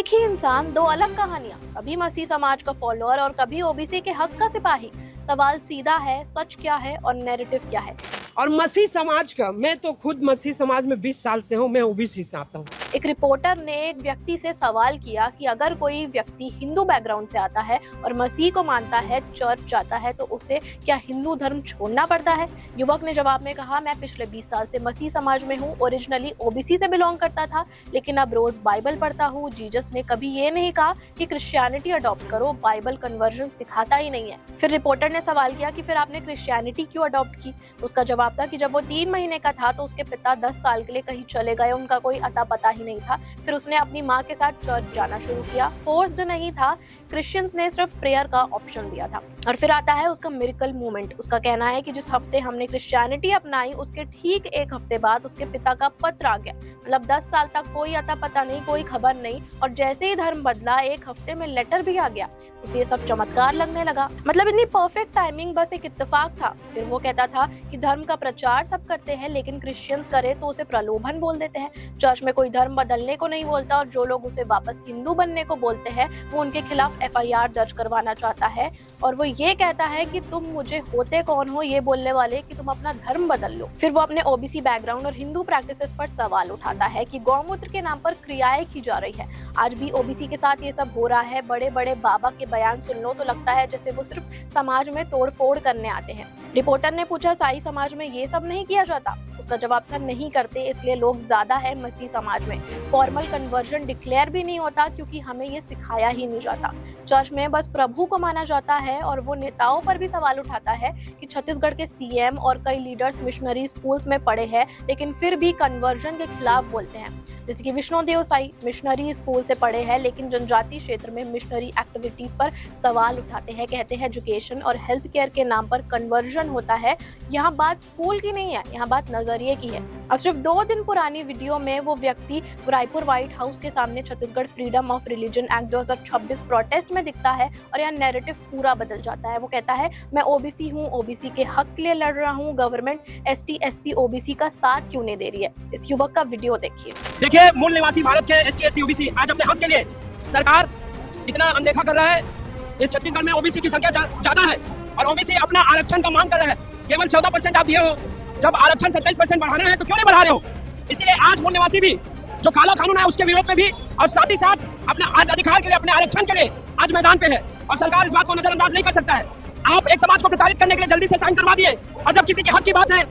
एक ही इंसान, दो अलग कहानियां, कभी मसीह समाज का फॉलोअर और कभी ओबीसी के हक का सिपाही। सवाल सीधा है, सच क्या है और नैरेटिव क्या है। और मसीह समाज का, मैं तो खुद मसीह समाज में 20 साल से हूँ, मैं ओबीसी से आता हूँ। एक रिपोर्टर ने एक व्यक्ति से सवाल किया कि अगर कोई व्यक्ति हिंदू बैकग्राउंड से आता है और मसीह को मानता है, चर्च जाता है, तो उसे क्या हिंदू धर्म छोड़ना पड़ता है। युवक ने जवाब में कहा, मैं पिछले 20 साल से मसीह समाज में हूँ, ओरिजिनली ओबीसी से बिलोंग करता था, लेकिन अब रोज बाइबल पढ़ता हूँ। जीसस ने कभी ये नहीं कहा कि क्रिश्चियनिटी अडॉप्ट करो, बाइबल कन्वर्जन सिखाता ही नहीं है। फिर रिपोर्टर ने सवाल किया कि फिर आपने क्रिश्चियनिटी क्यों अडॉप्ट की। उसका जवाब था कि जब वो 3 महीने का था तो उसके पिता 10 साल के लिए कहीं चले गए, उनका कोई अता पता ही नहीं था। फिर उसने अपनी माँ के साथ चर्च जाना शुरू किया, फोर्स्ड नहीं था, क्रिश्चियंस ने सिर्फ प्रेयर का ऑप्शन दिया था। और फिर आता है उसका मिरेकल मूवमेंट। उसका कहना है कि जिस हफ्ते हमने क्रिश्चियनिटी अपनाई, उसके ठीक एक हफ्ते बाद उसके पिता का पत्र आ गया। मतलब 10 साल तक कोई अता पता नहीं, कोई खबर नहीं, और जैसे ही धर्म बदला, एक हफ्ते में लेटर भी आ गया। उसे ये सब चमत्कार लगने लगा। मतलब इतनी परफेक्ट टाइमिंग बस एक इत्तेफाक था। फिर वो कहता था कि धर्म का प्रचार सब करते हैं, लेकिन क्रिश्चियंस करे तो उसे प्रलोभन बोल देते हैं। चर्च में कोई धर्म बदलने को नहीं बोलता, और जो लोग उसे वापस हिंदू बनने को बोलते हैं, वो उनके खिलाफ FIR दर्ज करवाना चाहता है। और वो ये कहता है कि तुम मुझे होते कौन हो ये बोलने वाले, कि तुम अपना धर्म बदल लो। फिर वो अपने ओबीसी बैकग्राउंड और हिंदू प्रैक्टिसेस पर सवाल उठाता है कि गौमूत्र के नाम पर क्रियाएं की जा रही है। आज भी ओबीसी के साथ ये सब हो रहा है। बड़े बड़े बाबा के बयान सुन लो तो लगता है जैसे वो सिर्फ समाज में तोड़फोड़ करने आते हैं। रिपोर्टर ने पूछा, साई समाज में ये सब नहीं किया जाता। उसका जवाब था, नहीं करते, इसलिए लोग ज्यादा है मसीह समाज में। फॉर्मल कन्वर्जन डिक्लेयर भी नहीं होता, क्योंकि हमें ये सिखाया ही नहीं जाता। चर्च में बस प्रभु को माना जाता है। और वो नेताओं पर भी सवाल उठाता है कि छत्तीसगढ़ के CM और कई लीडर्स मिशनरी स्कूल्स में पढ़े हैं, लेकिन फिर भी कन्वर्जन के खिलाफ बोलते हैं। जैसे कि विष्णुदेव साई मिशनरी स्कूल से पढ़े हैं, लेकिन जनजातीय क्षेत्र में मिशनरी एक्टिविटीज पर सवाल उठाते हैं। कहते हैं एजुकेशन और हेल्थ केयर के नाम पर कन्वर्जन होता है। यहाँ बात स्कूल की नहीं है, यहाँ बात नजरिए की है। अब सिर्फ 2 दिन पुरानी वीडियो में वो व्यक्ति रायपुर व्हाइट हाउस के सामने Chhattisgarh freedom of religion act 2026 protest में दिखता है, और यहाँ नैरेटिव पूरा बदल जाता है। वो कहता है, मैं ओबीसी हूँ, ओबीसी के हक के लिए लड़ रहा हूँ, गवर्नमेंट ST SC OBC का साथ क्यों नहीं दे रही है। इस युवक का वीडियो देखिए। देखिए, मूल निवासी भारत के ST SC OBC आज अपने हक के लिए सरकार इतना अनदेखा कर रहा है। इस छत्तीसगढ़ में ओबीसी की संख्या ज्यादा है, और ओबीसी अपना आरक्षण का मांग कर रहा है। केवल 14% आप दिए हो, जब आरक्षण 27% बढ़ाना है तो क्यों नहीं बढ़ा रहे हो। इसीलिए आज मूल निवासी भी जो काला कानून है उसके विरोध में भी, और साथ ही साथ अपने अधिकार के लिए, अपने आरक्षण के लिए आज मैदान पे है। और सरकार इस बात को नजरअंदाज नहीं कर सकता है। आप एक समाज को प्रताड़ित करने के लिए जल्दी से साइन करवा दिए, और जब किसी के हक की बात है,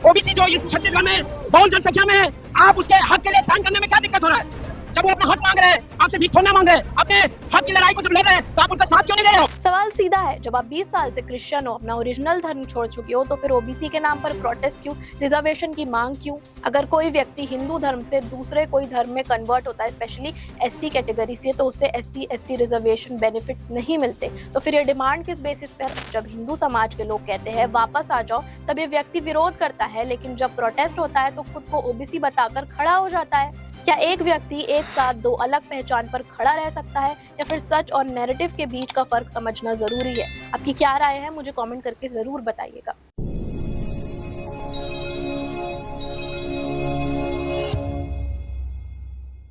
ओबीसी जो इस छत्तीसगढ़ में बहुल जनसंख्या में है, आप उसके हक के लिए साइन करने में क्या दिक्कत हो रहा है। जब वो अपना हक मांग रहे हैं, आपसे भीख थोड़ा मांग रहे हैं, अपने हक की लड़ाई को जब लड़ रहे हैं, तो आप उनका साथ क्यों नहीं दे रहे हो। सवाल सीधा है, जब आप 20 साल से क्रिश्चियन हो, अपना ओरिजिनल धर्म छोड़ चुके हो, तो फिर ओबीसी के नाम पर प्रोटेस्ट क्यों, रिजर्वेशन की मांग क्यों। अगर कोई व्यक्ति हिंदू धर्म से दूसरे कोई धर्म में कन्वर्ट होता है, स्पेशली SC कैटेगरी से, तो उससे SC ST रिजर्वेशन बेनिफिट्स नहीं मिलते, तो फिर ये डिमांड किस बेसिस पर। जब हिंदू समाज के लोग कहते हैं वापस आ जाओ, तब ये व्यक्ति विरोध करता है, लेकिन जब प्रोटेस्ट होता है तो खुद को ओबीसी बताकर खड़ा हो जाता है। क्या एक व्यक्ति एक साथ 2 अलग पहचान पर खड़ा रह सकता है, या फिर सच और नैरेटिव के बीच का फर्क समझना जरूरी है। आपकी क्या राय है, मुझे कमेंट करके जरूर बताइएगा।